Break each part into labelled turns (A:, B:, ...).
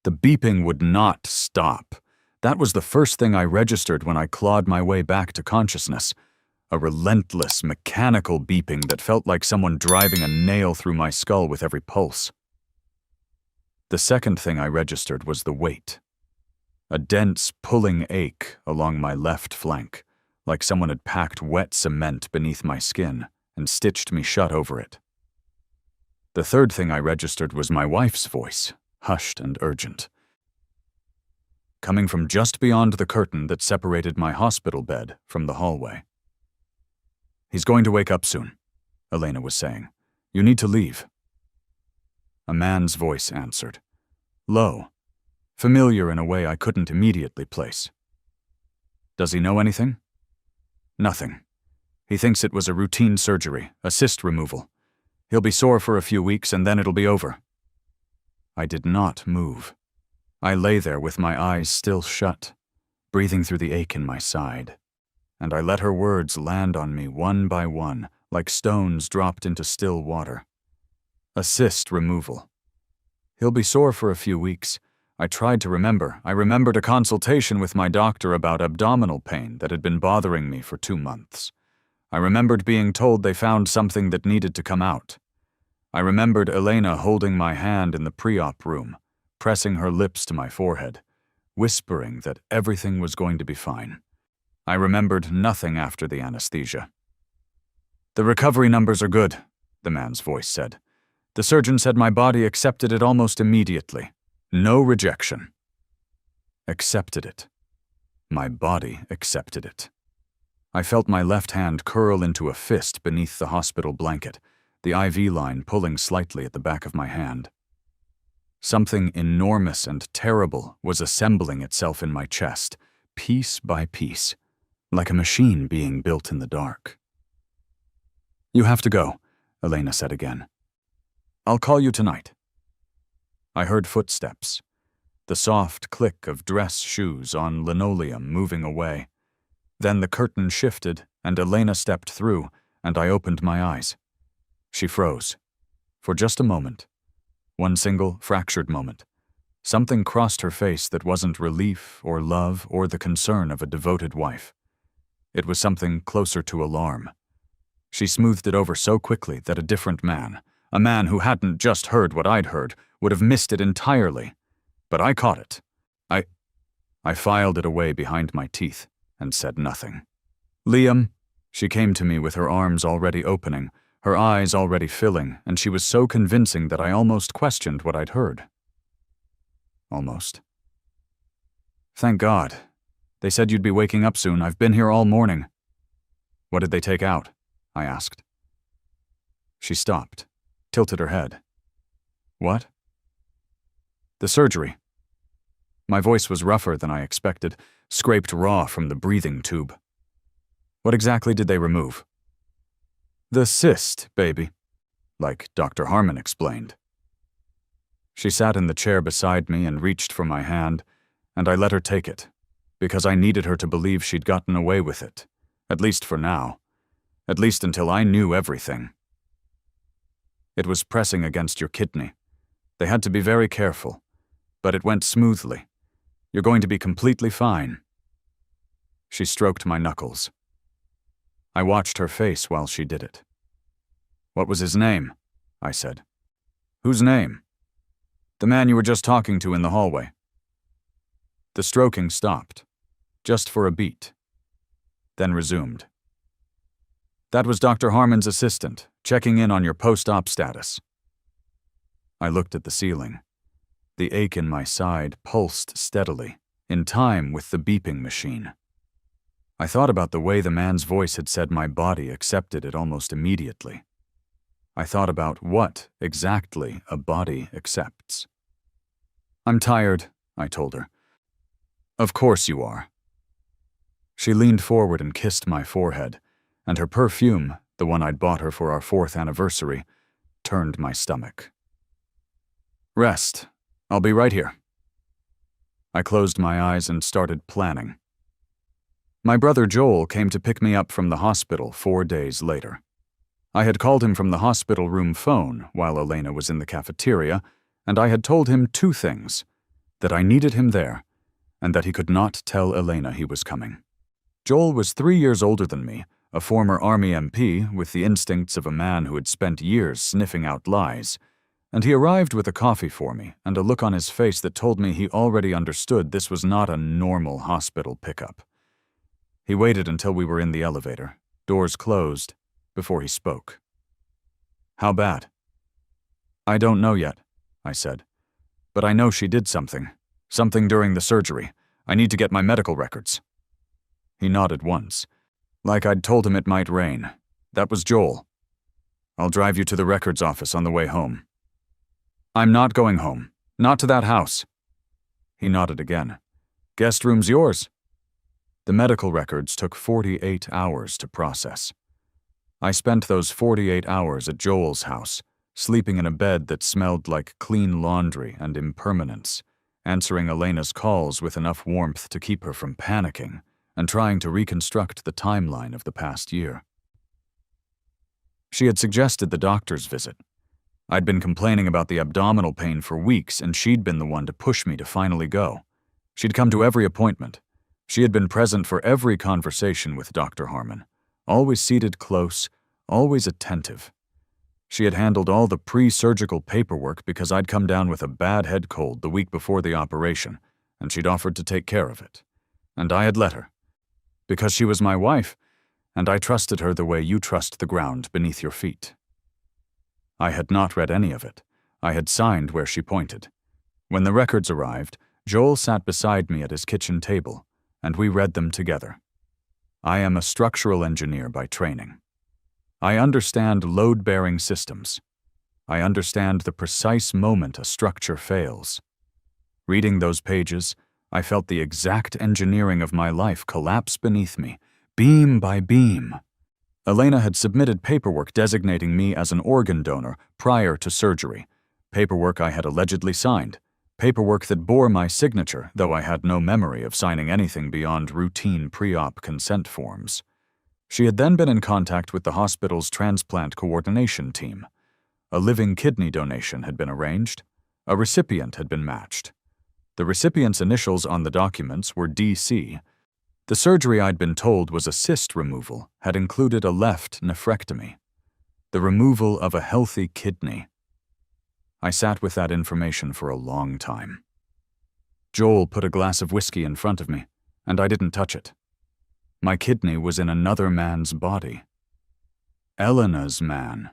A: The beeping would not stop. That was the first thing I registered when I clawed my way back to consciousness. A relentless, mechanical beeping that felt like someone driving a nail through my skull with every pulse. The second thing I registered was the weight. A dense, pulling ache along my left flank, like someone had packed wet cement beneath my skin and stitched me shut over it. The third thing I registered was my wife's voice, hushed and urgent, coming from just beyond the curtain that separated my hospital bed from the hallway. "He's going to wake up soon," Elena was saying. "You need to leave." A man's voice answered, low, familiar in a way I couldn't immediately place. "Does he know anything?" "Nothing. He thinks it was a routine surgery, a cyst removal. He'll be sore for a few weeks and then it'll be over." I did not move. I lay there with my eyes still shut, breathing through the ache in my side, and I let her words land on me one by one, like stones dropped into still water. A cyst removal. He'll be sore for a few weeks. I tried to remember. I remembered a consultation with my doctor about abdominal pain that had been bothering me for 2 months. I remembered being told they found something that needed to come out. I remembered Elena holding my hand in the pre-op room, pressing her lips to my forehead, whispering that everything was going to be fine. I remembered nothing after the anesthesia. "The recovery numbers are good," the man's voice said. "The surgeon said my body accepted it almost immediately. No rejection." Accepted it. My body accepted it. I felt my left hand curl into a fist beneath the hospital blanket, the IV line pulling slightly at the back of my hand. Something enormous and terrible was assembling itself in my chest, piece by piece, like a machine being built in the dark. "You have to go," Elena said again. "I'll call you tonight." I heard footsteps, the soft click of dress shoes on linoleum moving away. Then the curtain shifted and Elena stepped through, and I opened my eyes. She froze. For just a moment. One single, fractured moment. Something crossed her face that wasn't relief or love or the concern of a devoted wife. It was something closer to alarm. She smoothed it over so quickly that a different man, a man who hadn't just heard what I'd heard, would have missed it entirely. But I caught it. I filed it away behind my teeth and said nothing. "Liam," she came to me with her arms already opening, her eyes already filling, and she was so convincing that I almost questioned what I'd heard. Almost. "Thank God. They said you'd be waking up soon. I've been here all morning." "What did they take out?" I asked. She stopped, tilted her head. "What?" "The surgery." My voice was rougher than I expected, scraped raw from the breathing tube. "What exactly did they remove?" "The cyst, baby," like Dr. Harmon explained. She sat in the chair beside me and reached for my hand, and I let her take it, because I needed her to believe she'd gotten away with it, at least for now, at least until I knew everything. "It was pressing against your kidney. They had to be very careful, but it went smoothly. You're going to be completely fine." She stroked my knuckles. I watched her face while she did it. "What was his name?" I said. "Whose name?" "The man you were just talking to in the hallway." The stroking stopped, just for a beat, then resumed. "That was Dr. Harmon's assistant, checking in on your post-op status." I looked at the ceiling. The ache in my side pulsed steadily, in time with the beeping machine. I thought about the way the man's voice had said my body accepted it almost immediately. I thought about what, exactly, a body accepts. "I'm tired," I told her. "Of course you are." She leaned forward and kissed my forehead, and her perfume, the one I'd bought her for our 4th anniversary, turned my stomach. "Rest. I'll be right here." I closed my eyes and started planning. My brother Joel came to pick me up from the hospital 4 days later. I had called him from the hospital room phone while Elena was in the cafeteria, and I had told him 2 things. that I needed him there, and that he could not tell Elena he was coming. Joel was 3 years older than me, a former Army MP with the instincts of a man who had spent years sniffing out lies, and he arrived with a coffee for me and a look on his face that told me he already understood this was not a normal hospital pickup. He waited until we were in the elevator, doors closed, before he spoke. "How bad?" "I don't know yet," I said. "But I know she did something. Something during the surgery. I need to get my medical records." He nodded once, like I'd told him it might rain. That was Joel. "I'll drive you to the records office on the way home." "I'm not going home. Not to that house." He nodded again. "Guest room's yours." The medical records took 48 hours to process. I spent those 48 hours at Joel's house, sleeping in a bed that smelled like clean laundry and impermanence, answering Elena's calls with enough warmth to keep her from panicking, and trying to reconstruct the timeline of the past year. She had suggested the doctor's visit. I'd been complaining about the abdominal pain for weeks, and she'd been the one to push me to finally go. She'd come to every appointment. She had been present for every conversation with Dr. Harmon, always seated close, always attentive. She had handled all the pre-surgical paperwork because I'd come down with a bad head cold the week before the operation, and she'd offered to take care of it. And I had let her. Because she was my wife, and I trusted her the way you trust the ground beneath your feet. I had not read any of it. I had signed where she pointed. When the records arrived, Joel sat beside me at his kitchen table, and we read them together. I am a structural engineer by training. I understand load-bearing systems. I understand the precise moment a structure fails. Reading those pages, I felt the exact engineering of my life collapse beneath me, beam by beam. Elena had submitted paperwork designating me as an organ donor prior to surgery, paperwork I had allegedly signed, paperwork that bore my signature, though I had no memory of signing anything beyond routine pre-op consent forms. She had then been in contact with the hospital's transplant coordination team. A living kidney donation had been arranged. A recipient had been matched. The recipient's initials on the documents were DC. The surgery I'd been told was a cyst removal had included a left nephrectomy. The removal of a healthy kidney. I sat with that information for a long time. Joel put a glass of whiskey in front of me, and I didn't touch it. My kidney was in another man's body. Elena's man.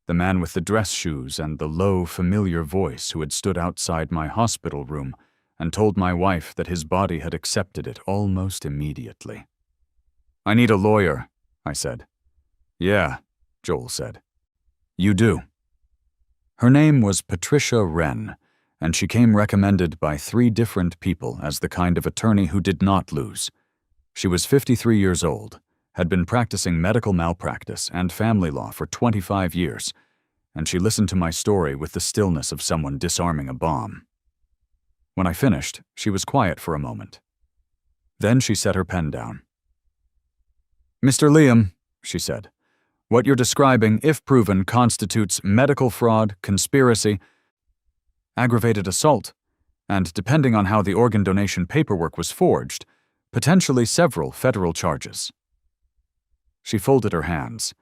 A: The man with the dress shoes and the low, familiar voice who had stood outside my hospital room and told my wife that his body had accepted it almost immediately. "I need a lawyer," I said. "Yeah," Joel said. "You do." Her name was Patricia Wren, and she came recommended by 3 different people as the kind of attorney who did not lose. She was 53 years old, had been practicing medical malpractice and family law for 25 years, and she listened to my story with the stillness of someone disarming a bomb. When I finished, she was quiet for a moment. Then she set her pen down. "Mr. Liam," she said, "what you're describing, if proven, constitutes medical fraud, conspiracy, aggravated assault, and, depending on how the organ donation paperwork was forged, potentially several federal charges." She folded her hands.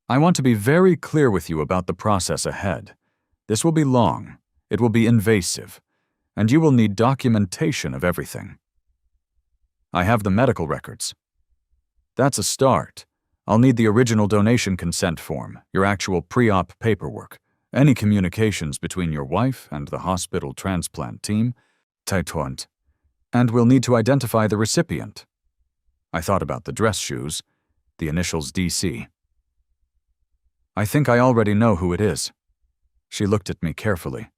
A: "I want to be very clear with you about the process ahead. This will be long, it will be invasive, and you will need documentation of everything. I have the medical records. That's a start. I'll need the original donation consent form, your actual pre-op paperwork, any communications between your wife and the hospital transplant team, and we'll need to identify the recipient." I thought about the dress shoes, the initials DC. "I think I already know who it is." She looked at me carefully.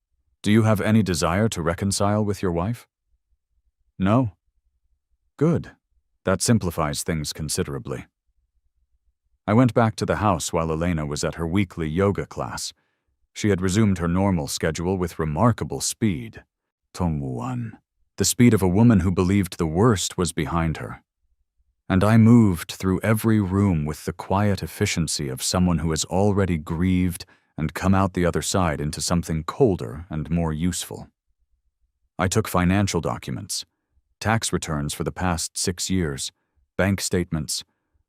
A: "Do you have any desire to reconcile with your wife?" "No." "Good. That simplifies things considerably." I went back to the house while Elena was at her weekly yoga class. She had resumed her normal schedule with remarkable speed. Tongwuan. The speed of a woman who believed the worst was behind her. And I moved through every room with the quiet efficiency of someone who has already grieved and come out the other side into something colder and more useful. I took financial documents, tax returns for the past 6 years, bank statements,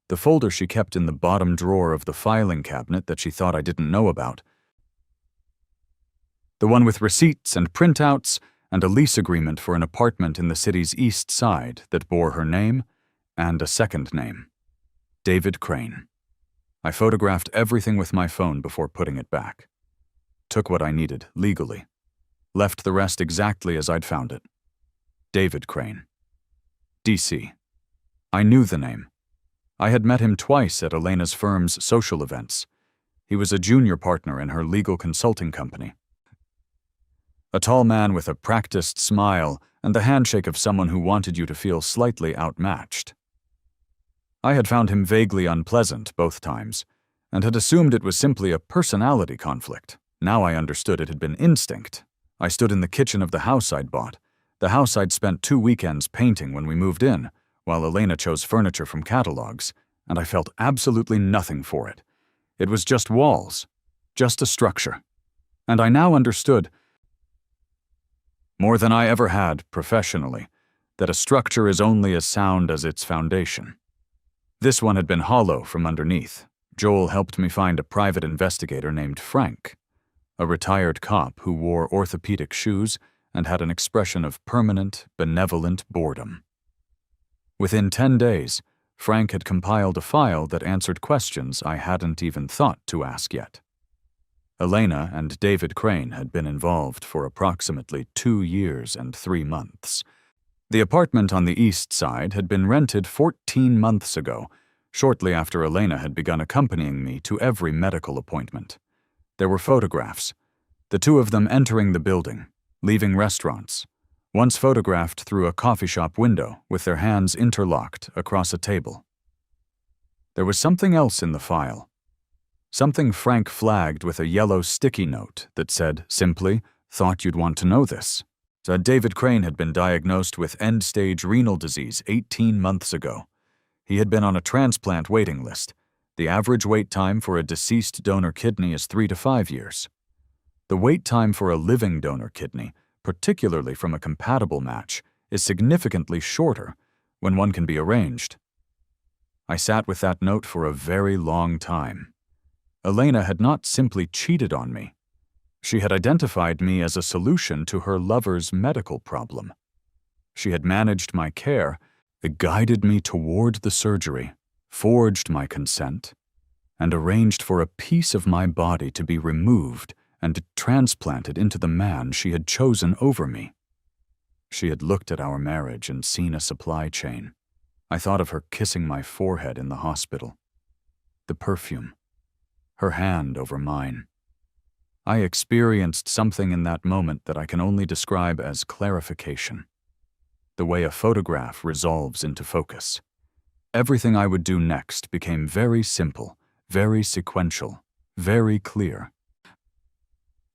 A: the folder she kept in the bottom drawer of the filing cabinet that she thought I didn't know about, the one with receipts and printouts, and a lease agreement for an apartment in the city's east side that bore her name and a second name, David Crane. I photographed everything with my phone before putting it back. Took what I needed, legally. Left the rest exactly as I'd found it. David Crane. D.C. I knew the name. I had met him twice at Elena's firm's social events. He was a junior partner in her legal consulting company. A tall man with a practiced smile and the handshake of someone who wanted you to feel slightly outmatched. I had found him vaguely unpleasant both times, and had assumed it was simply a personality conflict. Now I understood it had been instinct. I stood in the kitchen of the house I'd bought, the house I'd spent 2 weekends painting when we moved in, while Elena chose furniture from catalogs, and I felt absolutely nothing for it. It was just walls, just a structure. And I now understood, more than I ever had professionally, that a structure is only as sound as its foundation. This one had been hollow from underneath. Joel helped me find a private investigator named Frank, a retired cop who wore orthopedic shoes and had an expression of permanent, benevolent boredom. Within 10 days, Frank had compiled a file that answered questions I hadn't even thought to ask yet. Elena and David Crane had been involved for approximately 2 years and 3 months. The apartment on the east side had been rented 14 months ago, shortly after Elena had begun accompanying me to every medical appointment. There were photographs, the two of them entering the building, leaving restaurants, once photographed through a coffee shop window with their hands interlocked across a table. There was something else in the file. Something Frank flagged with a yellow sticky note that said simply, "Thought you'd want to know this." David Crane had been diagnosed with end-stage renal disease 18 months ago. He had been on a transplant waiting list. The average wait time for a deceased donor kidney is 3 to 5 years. The wait time for a living donor kidney, particularly from a compatible match, is significantly shorter when one can be arranged. I sat with that note for a very long time. Elena had not simply cheated on me. She had identified me as a solution to her lover's medical problem. She had managed my care, guided me toward the surgery, forged my consent, and arranged for a piece of my body to be removed and transplanted into the man she had chosen over me. She had looked at our marriage and seen a supply chain. I thought of her kissing my forehead in the hospital. The perfume. Her hand over mine. I experienced something in that moment that I can only describe as clarification. The way a photograph resolves into focus. Everything I would do next became very simple, very sequential, very clear.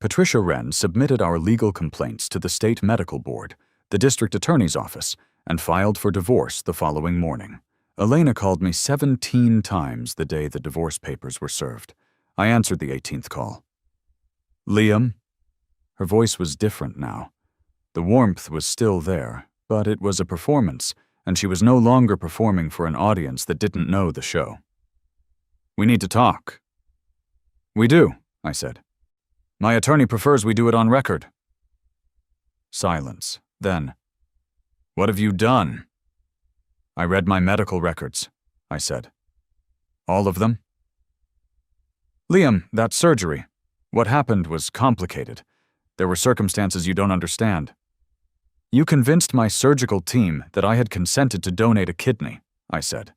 A: Patricia Wren submitted our legal complaints to the State Medical Board, the district attorney's office, and filed for divorce the following morning. Elena called me 17 times the day the divorce papers were served. I answered the 18th call. "Liam?" Her voice was different now. The warmth was still there, but it was a performance, and she was no longer performing for an audience that didn't know the show. "We need to talk." "We do," I said. "My attorney prefers we do it on record." Silence. Then, "What have you done?" "I read my medical records," I said. "All of them?" "Liam, that surgery. What happened was complicated. There were circumstances you don't understand. You convinced my surgical team that I had consented to donate a kidney," I said.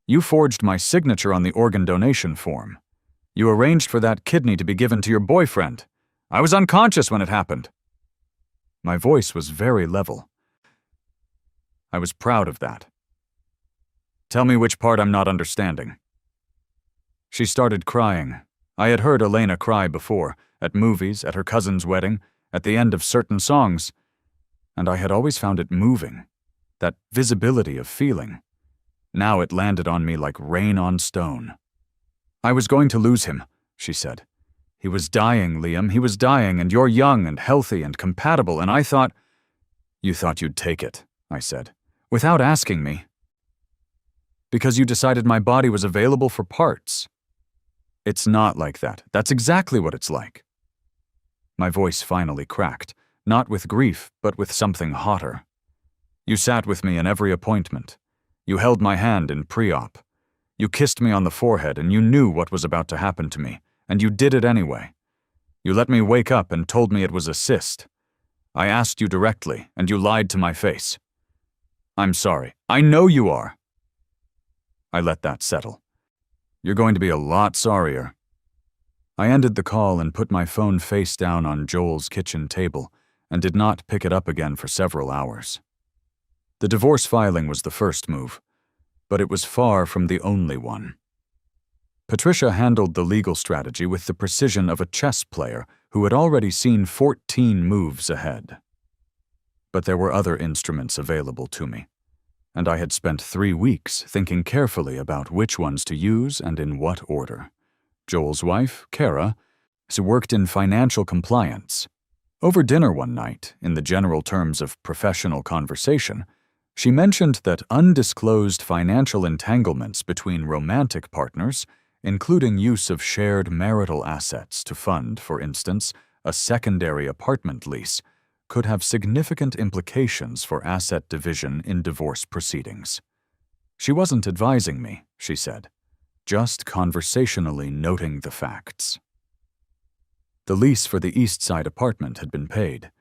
A: "You forged my signature on the organ donation form. You arranged for that kidney to be given to your boyfriend. I was unconscious when it happened." My voice was very level. I was proud of that. "Tell me which part I'm not understanding." She started crying. I had heard Elena cry before, at movies, at her cousin's wedding, at the end of certain songs, and I had always found it moving, that visibility of feeling. Now it landed on me like rain on stone. "I was going to lose him," she said. "He was dying, Liam, he was dying, and you're young and healthy and compatible, and I thought..." You thought you'd take it, I said, without asking me. Because you decided my body was available for parts. It's not like that. That's exactly what it's like. My voice finally cracked, not with grief, but with something hotter. You sat with me in every appointment. You held my hand in pre-op. You kissed me on the forehead, and you knew what was about to happen to me, and you did it anyway. You let me wake up and told me it was a cyst. I asked you directly, and you lied to my face. I'm sorry. I know you are. I let that settle. You're going to be a lot sorrier. I ended the call and put my phone face down on Joel's kitchen table and did not pick it up again for several hours. The divorce filing was the first move, but it was far from the only one. Patricia handled the legal strategy with the precision of a chess player who had already seen 14 moves ahead. But there were other instruments available to me, and I had spent 3 weeks thinking carefully about which ones to use and in what order. Joel's wife, Kara, worked in financial compliance. Over dinner one night, in the general terms of professional conversation, she mentioned that undisclosed financial entanglements between romantic partners, including use of shared marital assets to fund, for instance, a secondary apartment lease, could have significant implications for asset division in divorce proceedings. She wasn't advising me, she said, just conversationally noting the facts. The lease for the East Side apartment had been paid,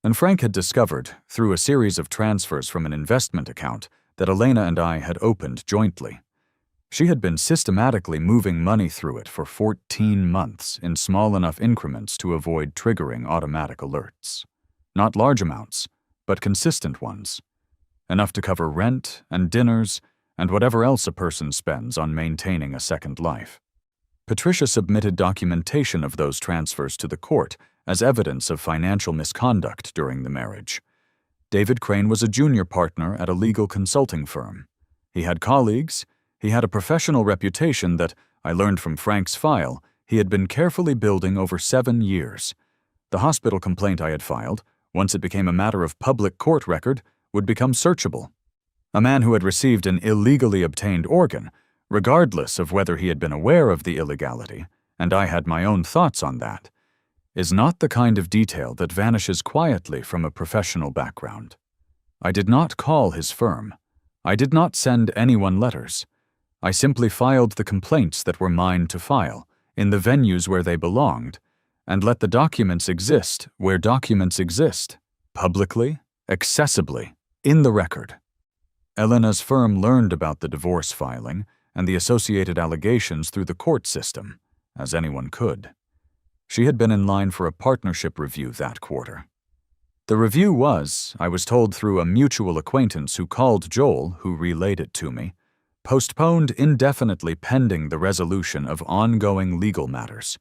A: and Frank had discovered, through a series of transfers from an investment account that Elena and I had opened jointly. She had been systematically moving money through it for 14 months in small enough increments to avoid triggering automatic alerts. Not large amounts, but consistent ones. Enough to cover rent and dinners and whatever else a person spends on maintaining a second life. Patricia submitted documentation of those transfers to the court as evidence of financial misconduct during the marriage. David Crane was a junior partner at a legal consulting firm. He had colleagues. He had a professional reputation that, I learned from Frank's file, he had been carefully building over 7 years. The hospital complaint I had filed, once it became a matter of public court record, would become searchable. A man who had received an illegally obtained organ, regardless of whether he had been aware of the illegality, and I had my own thoughts on that, is not the kind of detail that vanishes quietly from a professional background. I did not call his firm. I did not send anyone letters. I simply filed the complaints that were mine to file, in the venues where they belonged, and let the documents exist where documents exist, publicly, accessibly, in the record. Elena's firm learned about the divorce filing and the associated allegations through the court system, as anyone could. She had been in line for a partnership review that quarter. The review was, I was told through a mutual acquaintance who called Joel, who relayed it to me, postponed indefinitely pending the resolution of ongoing legal matters.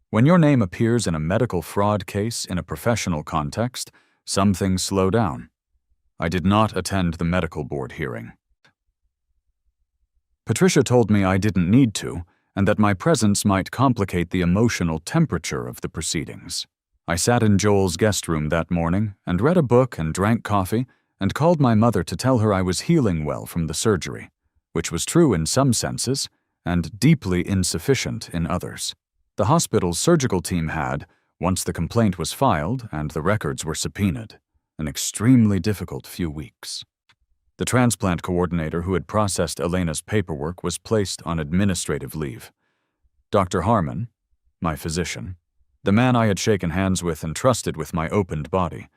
A: When your name appears in a medical fraud case in a professional context, some things slow down. I did not attend the medical board hearing. Patricia told me I didn't need to, and that my presence might complicate the emotional temperature of the proceedings. I sat in Joel's guest room that morning and read a book and drank coffee and called my mother to tell her I was healing well from the surgery, which was true in some senses and deeply insufficient in others. The hospital's surgical team had, once the complaint was filed and the records were subpoenaed, an extremely difficult few weeks. The transplant coordinator who had processed Elena's paperwork was placed on administrative leave. Dr. Harmon, my physician, the man I had shaken hands with and trusted with my opened body,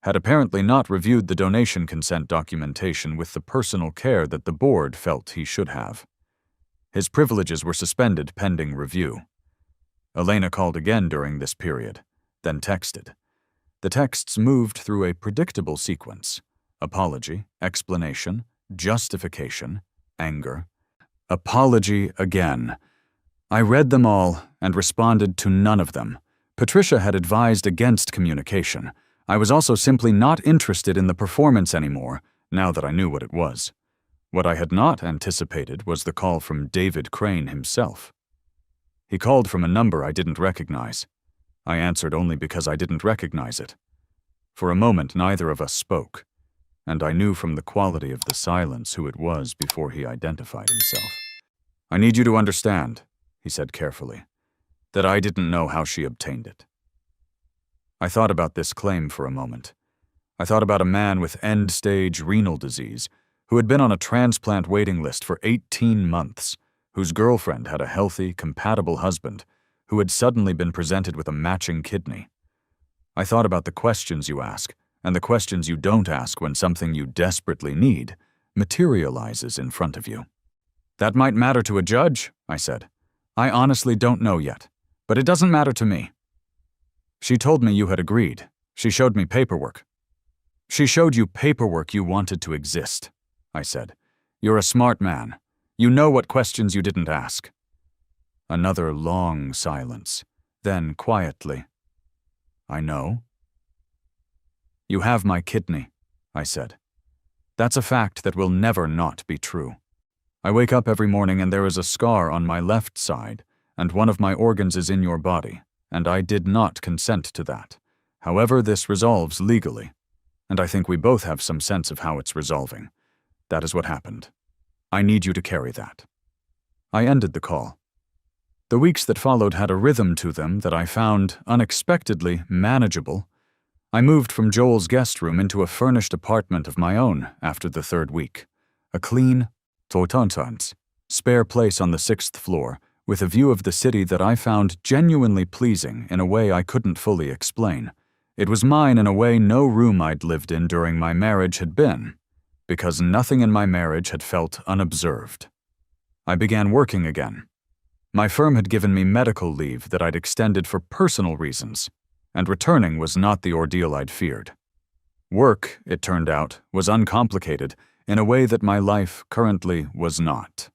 A: had apparently not reviewed the donation consent documentation with the personal care that the board felt he should have. His privileges were suspended pending review. Elena called again during this period, then texted. The texts moved through a predictable sequence: apology, explanation, justification, anger. Apology again. I read them all and responded to none of them. Patricia had advised against communication. I was also simply not interested in the performance anymore, now that I knew what it was. What I had not anticipated was the call from David Crane himself. He called from a number I didn't recognize. I answered only because I didn't recognize it. For a moment, neither of us spoke, and I knew from the quality of the silence who it was before he identified himself. "I need you to understand," he said carefully, "that I didn't know how she obtained it." I thought about this claim for a moment. I thought about a man with end-stage renal disease who had been on a transplant waiting list for 18 months, whose girlfriend had a healthy, compatible husband who had suddenly been presented with a matching kidney. I thought about the questions you ask and the questions you don't ask when something you desperately need materializes in front of you. "That might matter to a judge," I said. "I honestly don't know yet, but it doesn't matter to me." "She told me you had agreed. She showed me paperwork." "She showed you paperwork you wanted to exist," I said. "You're a smart man. You know what questions you didn't ask." Another long silence. Then, quietly, "I know." "You have my kidney," I said. "That's a fact that will never not be true. I wake up every morning and there is a scar on my left side, and one of my organs is in your body, and I did not consent to that. However, this resolves legally, and I think we both have some sense of how it's resolving. That is what happened. I need you to carry that." I ended the call. The weeks that followed had a rhythm to them that I found unexpectedly manageable. I moved from Joel's guest room into a furnished apartment of my own after the third week. A clean, spare place on the 6th floor, with a view of the city that I found genuinely pleasing in a way I couldn't fully explain. It was mine in a way no room I'd lived in during my marriage had been, because nothing in my marriage had felt unobserved. I began working again. My firm had given me medical leave that I'd extended for personal reasons, and returning was not the ordeal I'd feared. Work, it turned out, was uncomplicated in a way that my life currently was not.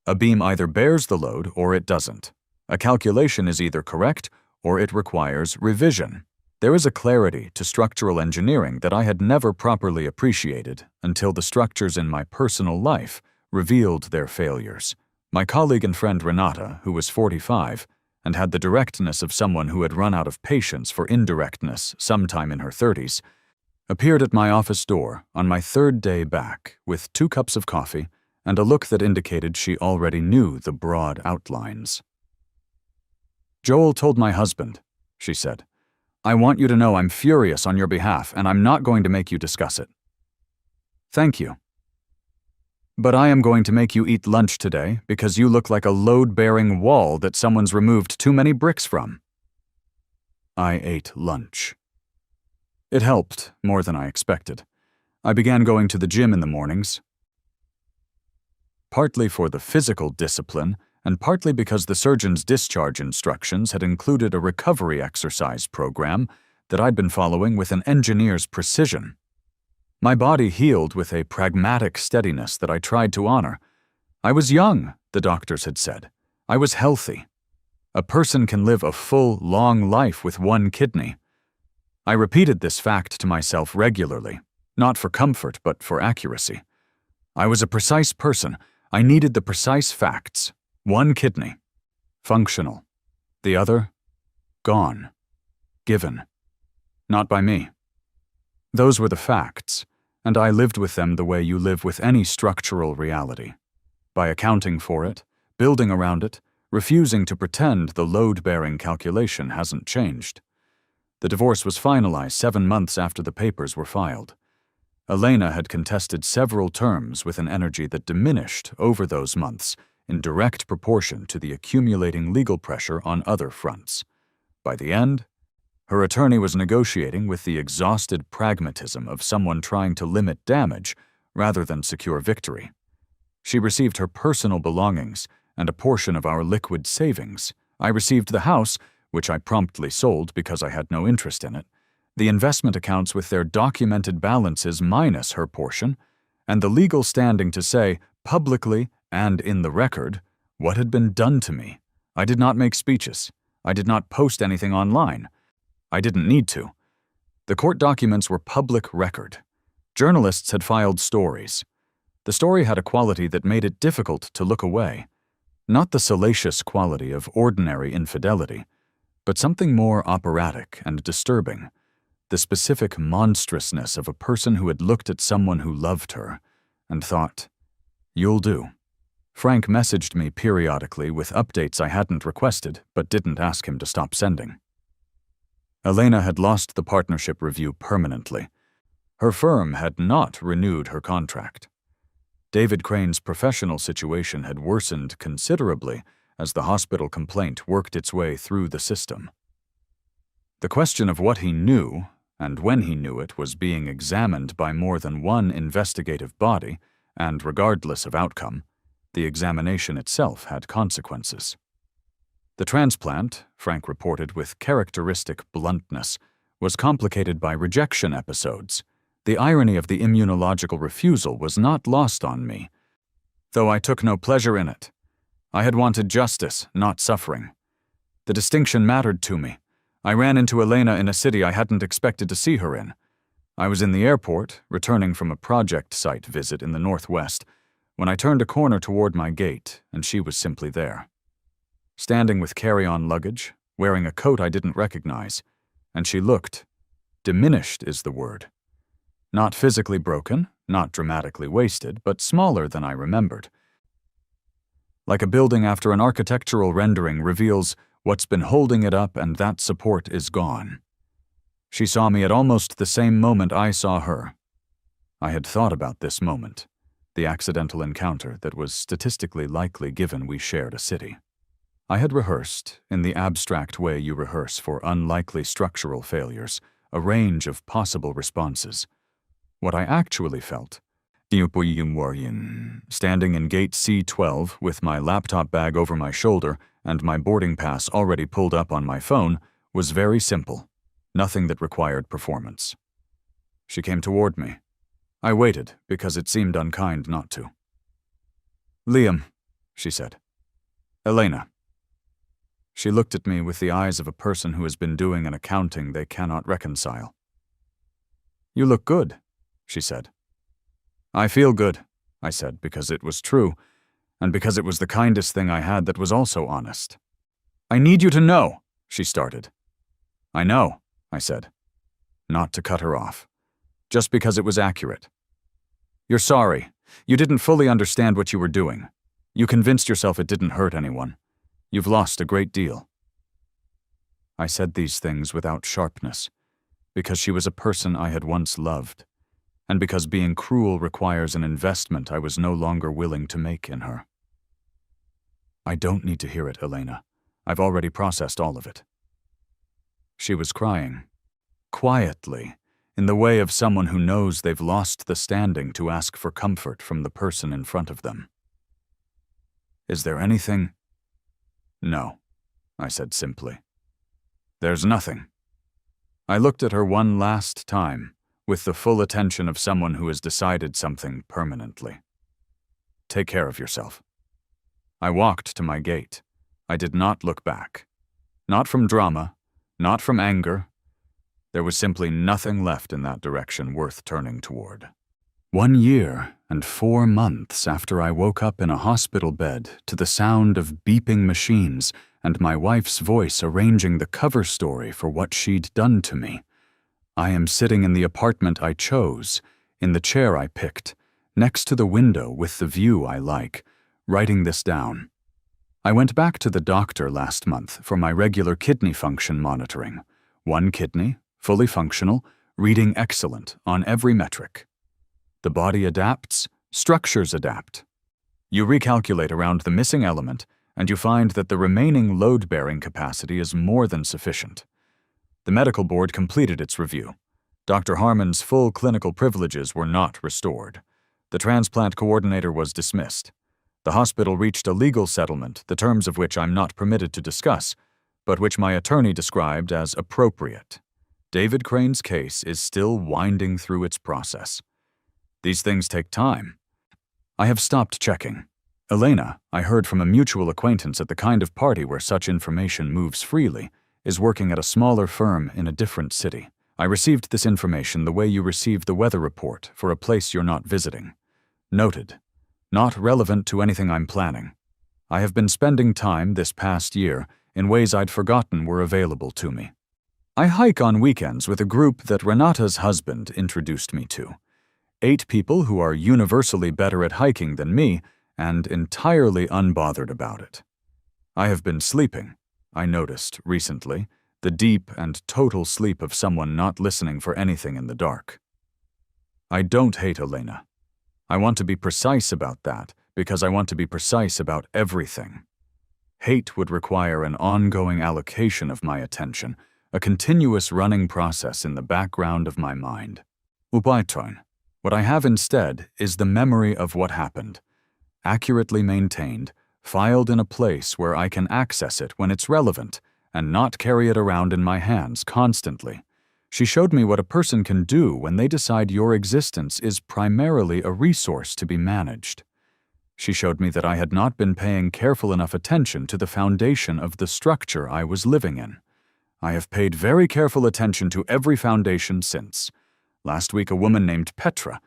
A: A beam either bears the load or it doesn't. A calculation is either correct or it requires revision. There is a clarity to structural engineering that I had never properly appreciated until the structures in my personal life revealed their failures. My colleague and friend Renata, who was 45 and had the directness of someone who had run out of patience for indirectness sometime in her 30s, appeared at my office door on my third day back with 2 cups of coffee and a look that indicated she already knew the broad outlines. "Joel told my husband," she said. "I want you to know I'm furious on your behalf, and I'm not going to make you discuss it." "Thank you. But I am going to make you eat lunch today because you look like a load-bearing wall that someone's removed too many bricks from." I ate lunch. It helped more than I expected. I began going to the gym in the mornings, partly for the physical discipline and partly because the surgeon's discharge instructions had included a recovery exercise program that I'd been following with an engineer's precision. My body healed with a pragmatic steadiness that I tried to honor. I was young, the doctors had said. I was healthy. A person can live a full, long life with 1 kidney. I repeated this fact to myself regularly, not for comfort but for accuracy. I was a precise person. I needed the precise facts. 1 kidney. Functional. The other? Gone. Given. Not by me. Those were the facts, and I lived with them the way you live with any structural reality. By accounting for it, building around it, refusing to pretend the load-bearing calculation hasn't changed. The divorce was finalized 7 months after the papers were filed. Elena had contested several terms with an energy that diminished over those months in direct proportion to the accumulating legal pressure on other fronts. By the end, her attorney was negotiating with the exhausted pragmatism of someone trying to limit damage rather than secure victory. She received her personal belongings and a portion of our liquid savings. I received the house, which I promptly sold because I had no interest in it, the investment accounts with their documented balances minus her portion, and the legal standing to say, publicly and in the record, what had been done to me. I did not make speeches. I did not post anything online. I didn't need to. The court documents were public record. Journalists had filed stories. The story had a quality that made it difficult to look away. Not the salacious quality of ordinary infidelity, but something more operatic and disturbing. the specific monstrousness of a person who had looked at someone who loved her and thought, "You'll do." Frank messaged me periodically with updates I hadn't requested but didn't ask him to stop sending. Elena had lost the partnership review permanently. Her firm had not renewed her contract. David Crane's professional situation had worsened considerably as the hospital complaint worked its way through the system. The question of what he knew and when he knew it was being examined by more than one investigative body, and regardless of outcome, the examination itself had consequences. The transplant, Frank reported with characteristic bluntness, was complicated by rejection episodes. The irony of the immunological refusal was not lost on me, though I took no pleasure in it. I had wanted justice, not suffering. The distinction mattered to me. I ran into Elena in a city I hadn't expected to see her in. I was in the airport, returning from a project site visit in the Northwest, when I turned a corner toward my gate, and she was simply there. Standing with carry-on luggage, wearing a coat I didn't recognize, and she looked, diminished is the word. Not physically broken, not dramatically wasted, but smaller than I remembered. Like a building after an architectural rendering reveals what's been holding it up and that support is gone. She saw me at almost the same moment I saw her. I had thought about this moment, the accidental encounter that was statistically likely given we shared a city. I had rehearsed, in the abstract way you rehearse for unlikely structural failures, a range of possible responses. What I actually felt, standing in gate C12 with my laptop bag over my shoulder and my boarding pass already pulled up on my phone, was very simple, nothing that required performance. She came toward me. I waited because it seemed unkind not to. "Liam," she said. "Elena." She looked at me with the eyes of a person who has been doing an accounting they cannot reconcile. "You look good," she said. "I feel good," I said, because it was true, and because it was the kindest thing I had that was also honest. "I need you to know," she started. "I know," I said, not to cut her off, just because it was accurate. "You're sorry. You didn't fully understand what you were doing. You convinced yourself it didn't hurt anyone. You've lost a great deal." I said these things without sharpness, because she was a person I had once loved, and because being cruel requires an investment I was no longer willing to make in her. "I don't need to hear it, Elena. I've already processed all of it." She was crying, quietly, in the way of someone who knows they've lost the standing to ask for comfort from the person in front of them. "Is there anything?" "No," I said simply. "There's nothing." I looked at her one last time, with the full attention of someone who has decided something permanently. "Take care of yourself." I walked to my gate. I did not look back. Not from drama, not from anger. There was simply nothing left in that direction worth turning toward. 1 year and 4 months after I woke up in a hospital bed to the sound of beeping machines and my wife's voice arranging the cover story for what she'd done to me, I am sitting in the apartment I chose, in the chair I picked, next to the window with the view I like, writing this down. I went back to the doctor last month for my regular kidney function monitoring. 1 kidney, fully functional, reading excellent on every metric. The body adapts, structures adapt. You recalculate around the missing element, and you find that the remaining load-bearing capacity is more than sufficient. The medical board completed its review. Dr. Harmon's full clinical privileges were not restored. The transplant coordinator was dismissed. The hospital reached a legal settlement, the terms of which I'm not permitted to discuss, but which my attorney described as appropriate. David Crane's case is still winding through its process. These things take time. I have stopped checking. Elena, I heard from a mutual acquaintance at the kind of party where such information moves freely, is working at a smaller firm in a different city. I received this information the way you receive the weather report for a place you're not visiting. Noted. Not relevant to anything I'm planning. I have been spending time this past year in ways I'd forgotten were available to me. I hike on weekends with a group that Renata's husband introduced me to. 8 people who are universally better at hiking than me and entirely unbothered about it. I have been sleeping, I noticed recently, the deep and total sleep of someone not listening for anything in the dark. I don't hate Elena. I want to be precise about that because I want to be precise about everything. Hate would require an ongoing allocation of my attention, a continuous running process in the background of my mind. Ubaiton. What I have instead is the memory of what happened, accurately maintained, filed in a place where I can access it when it's relevant and not carry it around in my hands constantly. She showed me what a person can do when they decide your existence is primarily a resource to be managed. She showed me that I had not been paying careful enough attention to the foundation of the structure I was living in. I have paid very careful attention to every foundation since. Last week, a woman named Petra,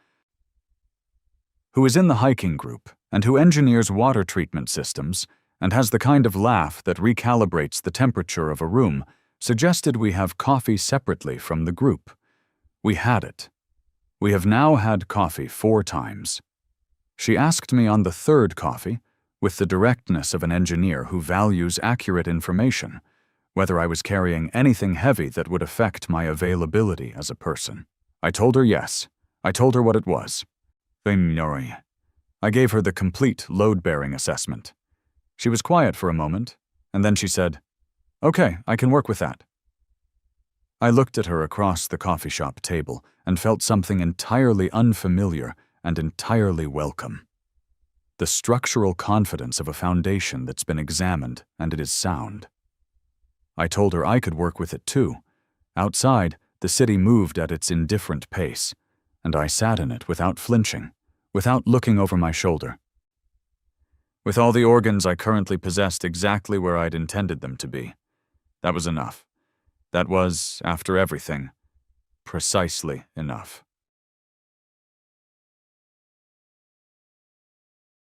A: who is in the hiking group and who engineers water treatment systems and has the kind of laugh that recalibrates the temperature of a room, suggested we have coffee separately from the group. We had it. We have now had coffee 4 times. She asked me on the 3rd coffee, with the directness of an engineer who values accurate information, whether I was carrying anything heavy that would affect my availability as a person. I told her yes. I told her what it was. I gave her the complete load-bearing assessment. She was quiet for a moment, and then she said, "Okay, I can work with that." I looked at her across the coffee shop table and felt something entirely unfamiliar and entirely welcome. The structural confidence of a foundation that's been examined and it is sound. I told her I could work with it too. Outside, the city moved at its indifferent pace, and I sat in it without flinching, without looking over my shoulder. With all the organs I currently possessed exactly where I'd intended them to be. That was enough. That was, after everything, precisely enough.